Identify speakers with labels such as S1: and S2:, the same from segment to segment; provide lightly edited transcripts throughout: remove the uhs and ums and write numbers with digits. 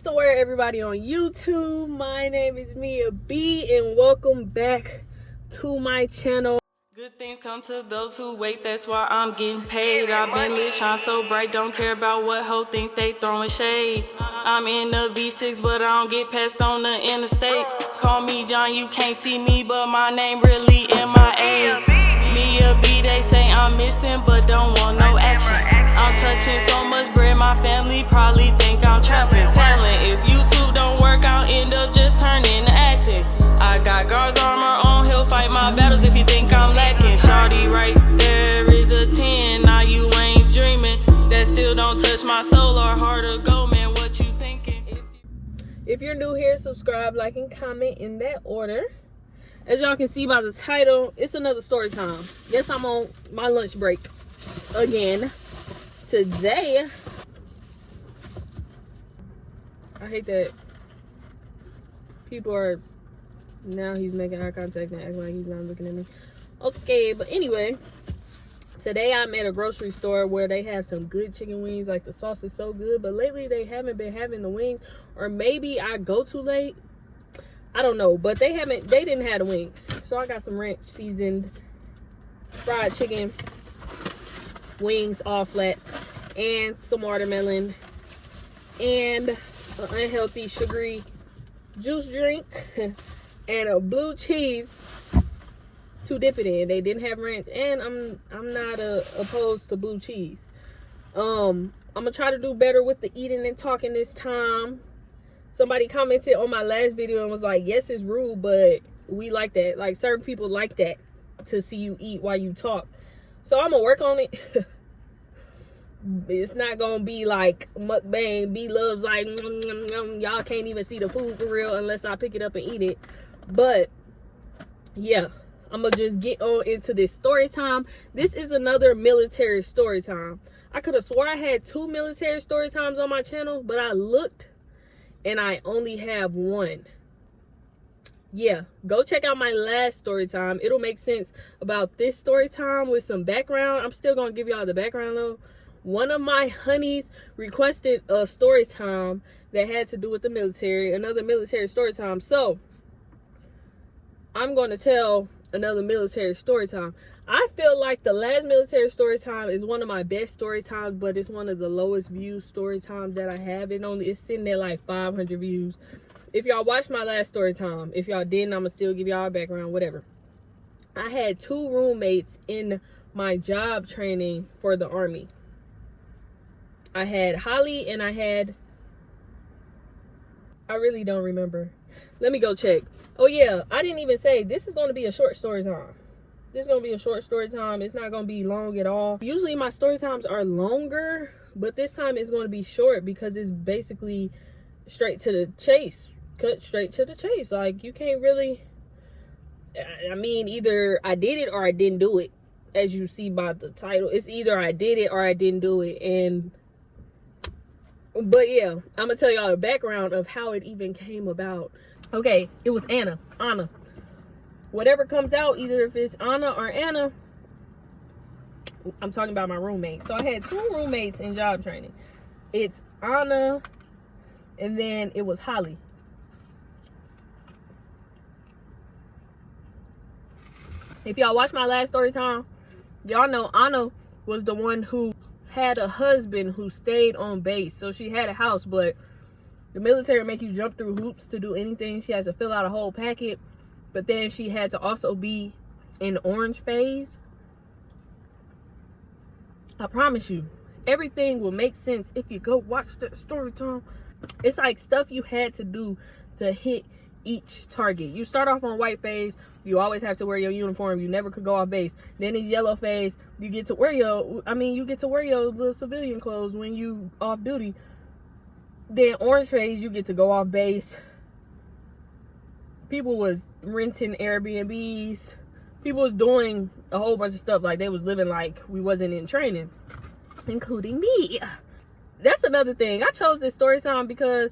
S1: Story, everybody on YouTube. My name is Miaa.beee and welcome back to my channel.
S2: Good things come to those who wait, that's why I'm getting paid. I've been lit, shine so bright, don't care about what hoe think they throwing shade. I'm in the V6, but I don't get past on the interstate. Call me John, you can't see me, but my name really Miaa.beee. Miaa.beee, they say I'm missing, but don't want no action. I'm touching so much bread, my family probably think I'm trapping talent. If YouTube don't work, I'll end up just turning to acting. I got guards armor on, he'll fight my battles if you think I'm lacking. Shawty right there is a 10, now you ain't dreaming. That still don't touch my soul or heart or go, man, what you thinking?
S1: If you're new here, subscribe, like, and comment in that order. As y'all can see by the title, it's another story time. Yes, I'm on my lunch break again. Today, I hate that people are, now he's making eye contact and acting like he's not looking at me. Okay, but anyway, today I'm at a grocery store where they have some good chicken wings. Like, the sauce is so good, but lately they haven't been having the wings, or maybe I go too late. I don't know, but they didn't have the wings. So I got some ranch seasoned fried chicken wings, all flats, and some watermelon, and an unhealthy sugary juice drink, and a blue cheese to dip it in. They didn't have ranch, and I'm not opposed to blue cheese. I'm gonna try to do better with the eating and talking this time. Somebody commented on my last video and was like, yes, it's rude, but we like that. Like, certain people like that, to see you eat while you talk. So I'm gonna work on it. It's not gonna be like mukbang. B loves like y'all can't even see the food for real unless I pick it up and eat it. But yeah, I'm gonna just get on into this story time. This is another military story time. I could have swore I had 2 military story times on my channel, but I looked and I only have 1. Yeah, go check out my last story time. It'll make sense about this story time with some background. I'm still gonna give y'all the background though. One of my honeys requested a story time that had to do with the military, another military story time. So I'm gonna tell another military story time. I feel like the last military story time is one of my best story times, but it's one of the lowest view story times that I have. It's sitting at like 500 views. If y'all watched my last story time, if y'all didn't, I'm gonna still give y'all a background, whatever. I had 2 roommates in my job training for the Army. I had Holly and I really don't remember. Let me go check. Oh yeah, I didn't even say this is gonna be a short story time. This is gonna be a short story time. It's not gonna be long at all. Usually my story times are longer, but this time it's gonna be short because it's basically straight to the chase. Cut straight to the chase. Like, you can't really, I mean, either I did it or I didn't do it. As you see by the title, it's either I did it or I didn't do it. But yeah, I'm gonna tell y'all the background of how it even came about. Okay, it was Anna. Whatever comes out, either if it's Anna or Anna, I'm talking about my roommate. So I had 2 roommates in job training. It's Anna, and then it was Holly. If y'all watch my last story time, y'all know Anna was the one who had a husband who stayed on base. So she had a house, but the military make you jump through hoops to do anything. She has to fill out a whole packet. But then she had to also be in orange phase. I promise you, everything will make sense if you go watch that story time. It's like stuff you had to do to hit each target. You start off on white phase. You always have to wear your uniform. You never could go off base. Then it's yellow phase. You get to wear your little civilian clothes when you off duty. Then orange phase, you get to go off base. People was renting Airbnbs. People was doing a whole bunch of stuff. Like, they was living like we wasn't in training, including me. That's another thing. I chose this story time because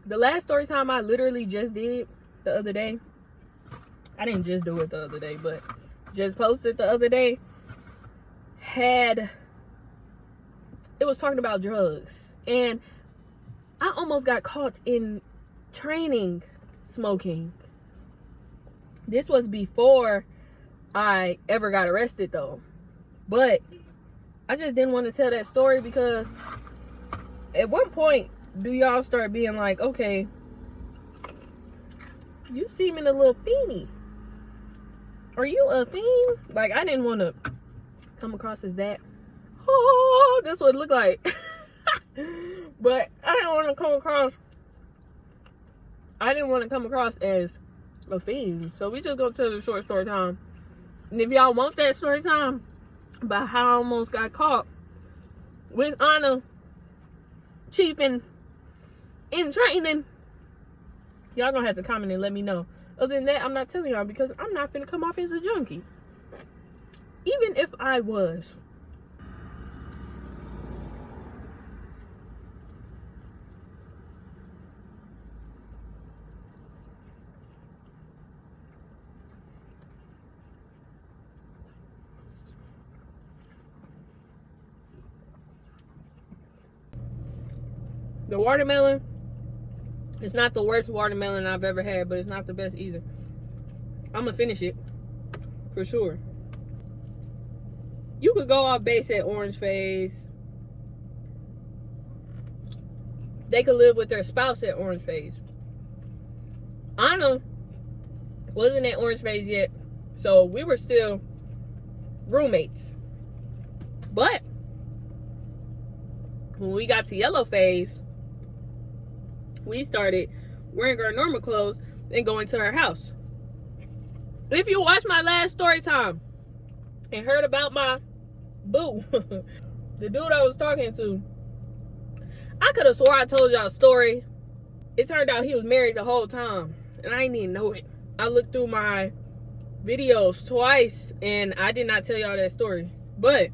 S1: the last story time I literally just did the other day. I didn't just do it the other day, but just posted the other day. It was talking about drugs. And I almost got caught in training smoking. This was before I ever got arrested though. But I just didn't want to tell that story because at one point do y'all start being like, okay, you seeming a little fiendy. Are you a fiend? Like, I didn't want to come across as that. Oh, that's what it looked like. But I didn't want to come across as a fiend. So we just gonna tell the short story time. And if y'all want that story time about how I almost got caught with honor, chiefing, in training, y'all gonna have to comment and let me know. Other than that, I'm not telling y'all because I'm not finna come off as a junkie. Even if I was. The watermelon, it's not the worst watermelon I've ever had, but it's not the best either. I'm gonna finish it for sure. You could go off base at orange phase. They could live with their spouse at orange phase. Anna wasn't at orange phase yet, so we were still roommates. But when we got to yellow phase, we started wearing our normal clothes and going to her house. If you watched my last story time and heard about my boo, the dude I was talking to, I could have swore I told y'all a story. It turned out he was married the whole time and I didn't even know it. I looked through my videos twice and I did not tell y'all that story. But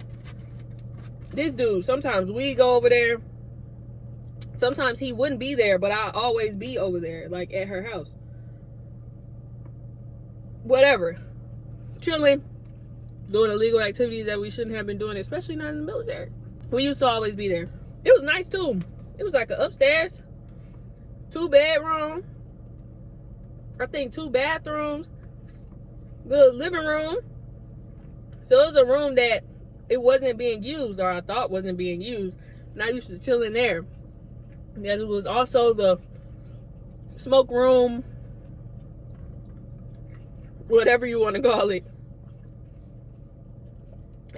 S1: this dude, sometimes we go over there. Sometimes he wouldn't be there, but I'll always be over there, like at her house. Whatever. Chilling. Doing illegal activities that we shouldn't have been doing, especially not in the military. We used to always be there. It was nice too. It was like an upstairs, 2-bedroom, I think 2 bathrooms, the living room. So it was a room that it wasn't being used, or I thought wasn't being used. And I used to chill in there. Because it was also the smoke room, whatever you want to call it.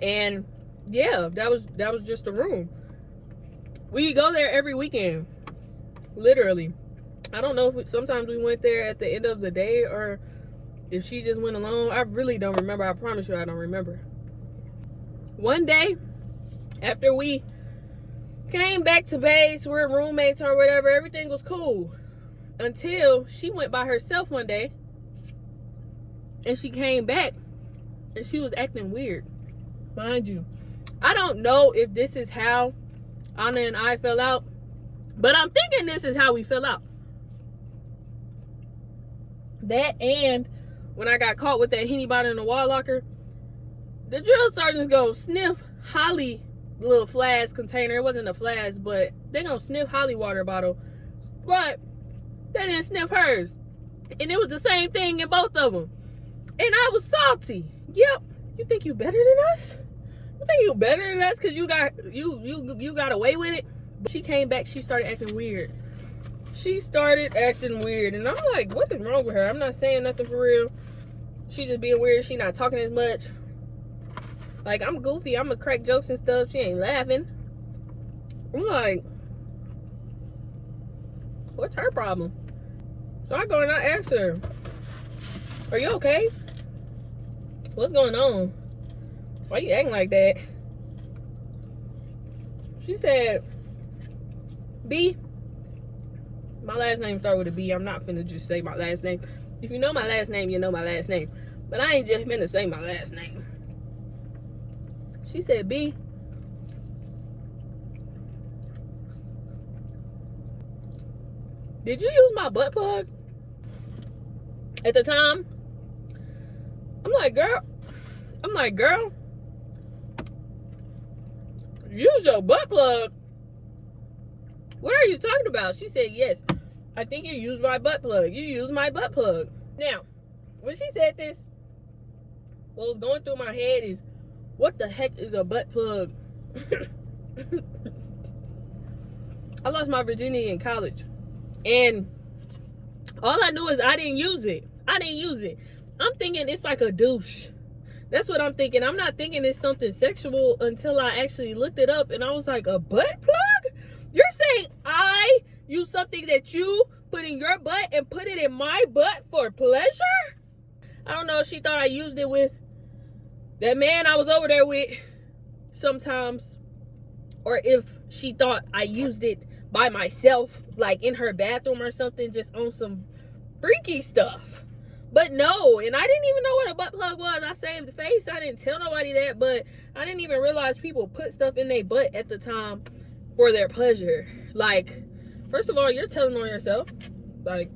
S1: And yeah, that was just the room. We go there every weekend, literally. I don't know if sometimes we went there at the end of the day or if she just went alone. I really don't remember. I promise you I don't remember. One day after we came back to base, we're roommates or whatever, everything was cool until she went by herself one day and she came back and she was acting weird. Mind you, I don't know if this is how Anna and I fell out, but I'm thinking this is how we fell out. That, and when I got caught with that Henny bottle in the wall locker, the drill sergeant's gonna sniff Holly little flask container. It wasn't a flask, but they gonna sniff Holly water bottle, but they didn't sniff hers, and it was the same thing in both of them. And I was salty. Yep. You think you better than us? You think you better than us because you got away with it? But she came back, she started acting weird. And I'm like, what is wrong with her? I'm not saying nothing for real. She just being weird. She not talking as much. Like, I'm goofy, I'm gonna crack jokes and stuff. She ain't laughing. I'm like, what's her problem? So I go and I ask her, are you okay? What's going on? Why you acting like that? She said, B. My last name start with a B. I'm not finna just say my last name. If you know my last name, you know my last name. But I ain't just finna say my last name. She said, B, did you use my butt plug? At the time, I'm like, girl, use your butt plug. What are you talking about? She said, yes, I think you used my butt plug. You used my butt plug. Now, when she said this, what was going through my head is, what the heck is a butt plug? I lost my virginity in college. And all I knew is I didn't use it. I didn't use it. I'm thinking it's like a douche. That's what I'm thinking. I'm not thinking it's something sexual until I actually looked it up, and I was like, a butt plug? You're saying I use something that you put in your butt and put it in my butt for pleasure? I don't know if she thought I used it with that man I was over there with sometimes, or if she thought I used it by myself, like in her bathroom or something, just on some freaky stuff. But no, and I didn't even know what a butt plug was. I saved the face. I didn't tell nobody that, but I didn't even realize people put stuff in their butt at the time for their pleasure. Like, first of all, you're telling on yourself. Like,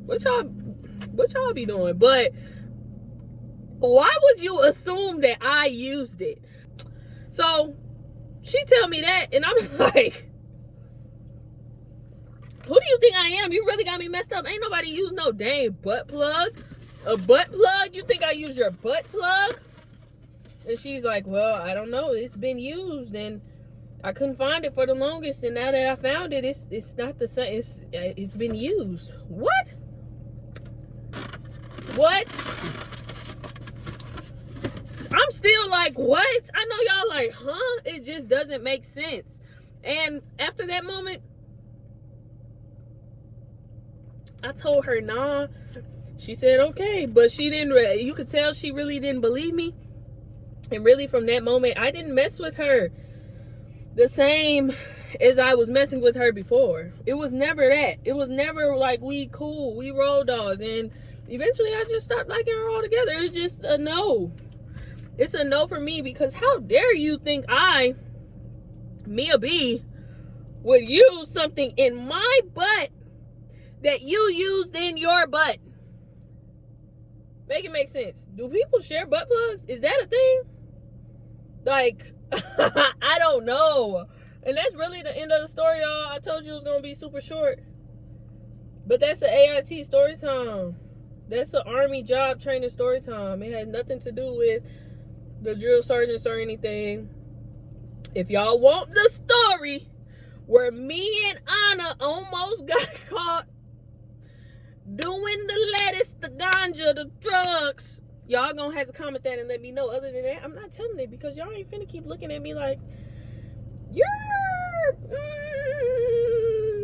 S1: what y'all be doing? But why would you assume that I used it? So she tell me that, and I'm like, who do you think I am? You really got me messed up. Ain't nobody use no dang butt plug. A butt plug? You think I use your butt plug? And she's like, well, I don't know. It's been used, and I couldn't find it for the longest. And now that I found it, it's not the same. It's been used. What? What? I'm still like, what? I know y'all like, huh? It just doesn't make sense. And after that moment, I told her, nah. She said, okay. But she didn't, you could tell she really didn't believe me. And really from that moment, I didn't mess with her the same as I was messing with her before. It was never that. It was never like we cool, we roll dogs. And eventually I just stopped liking her altogether. It's just a no. It's a no for me, because how dare you think I, Miaa.beee, would use something in my butt that you used in your butt? Make it make sense. Do people share butt plugs? Is that a thing? Like, I don't know. And that's really the end of the story, y'all. I told you it was gonna be super short. But that's the AIT story time. That's the Army job training story time. It has nothing to do with the drill sergeants or anything. If y'all want the story where me and Anna almost got caught doing the lettuce, the ganja, the drugs, y'all gonna have to comment that and let me know. Other than that, I'm not telling it, because y'all ain't finna keep looking at me like you're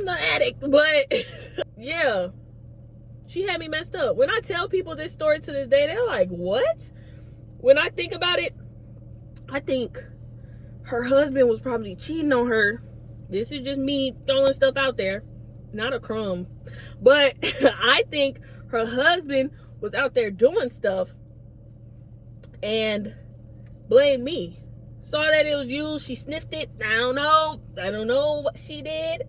S1: the addict. But yeah, she had me messed up. When I tell people this story to this day, they're like, what? When I think about it, I think her husband was probably cheating on her. This is just me throwing stuff out there, not a crumb. But I think her husband was out there doing stuff and blamed me. Saw that it was used, she sniffed it. I don't know what she did,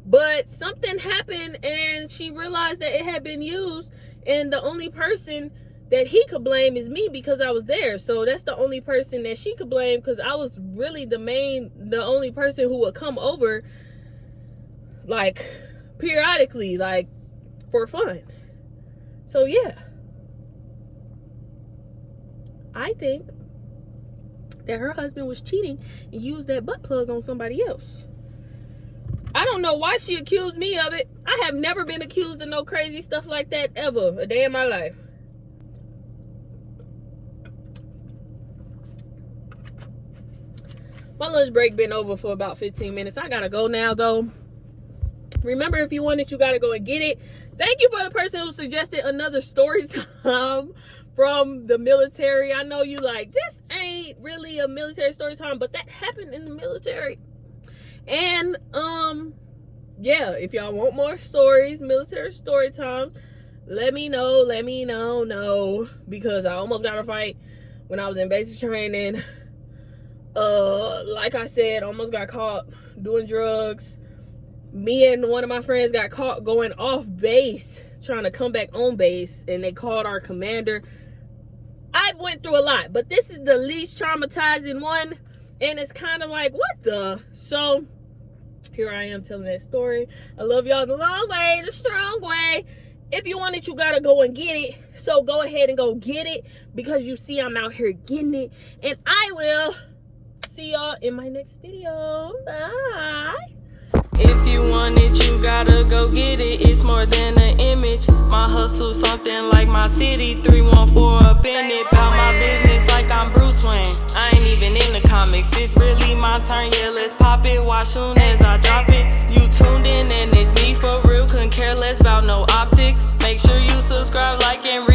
S1: but something happened and she realized that it had been used, and the only person that he could blame is me, because I was there. So that's the only person that she could blame, because I was really the only person who would come over, like, periodically, like, for fun. So yeah, I think that her husband was cheating and used that butt plug on somebody else. I don't know why she accused me of it. I have never been accused of no crazy stuff like that ever a day in my life. My lunch break been over for about 15 minutes. I gotta go now, though. Remember, if you want it, you gotta go and get it. Thank you for the person who suggested another story time from the military. I know you like, this ain't really a military story time, but that happened in the military. And yeah, if y'all want more stories, military story times, let me know. No, because I almost got a fight when I was in basic training. Like I said, almost got caught doing drugs. Me and one of my friends got caught going off base, trying to come back on base, and they called our commander. I went through a lot, but this is the least traumatizing one, and it's kind of like, what the? So here I am telling that story. I love y'all the long way, the strong way. If you want it, you gotta go and get it. So go ahead and go get it, because you see I'm out here getting it. And I will see y'all in my next video. Bye.
S2: If you want it, you gotta go get it. It's more than an image. My hustle something like my city. 314 up in it. Bout my business like I'm Bruce Wayne. I ain't even in the comics. It's really my turn. Yeah, let's pop it. Watch soon as I drop it. You tuned in and it's me for real. Couldn't care less about no optics. Make sure you subscribe, like, and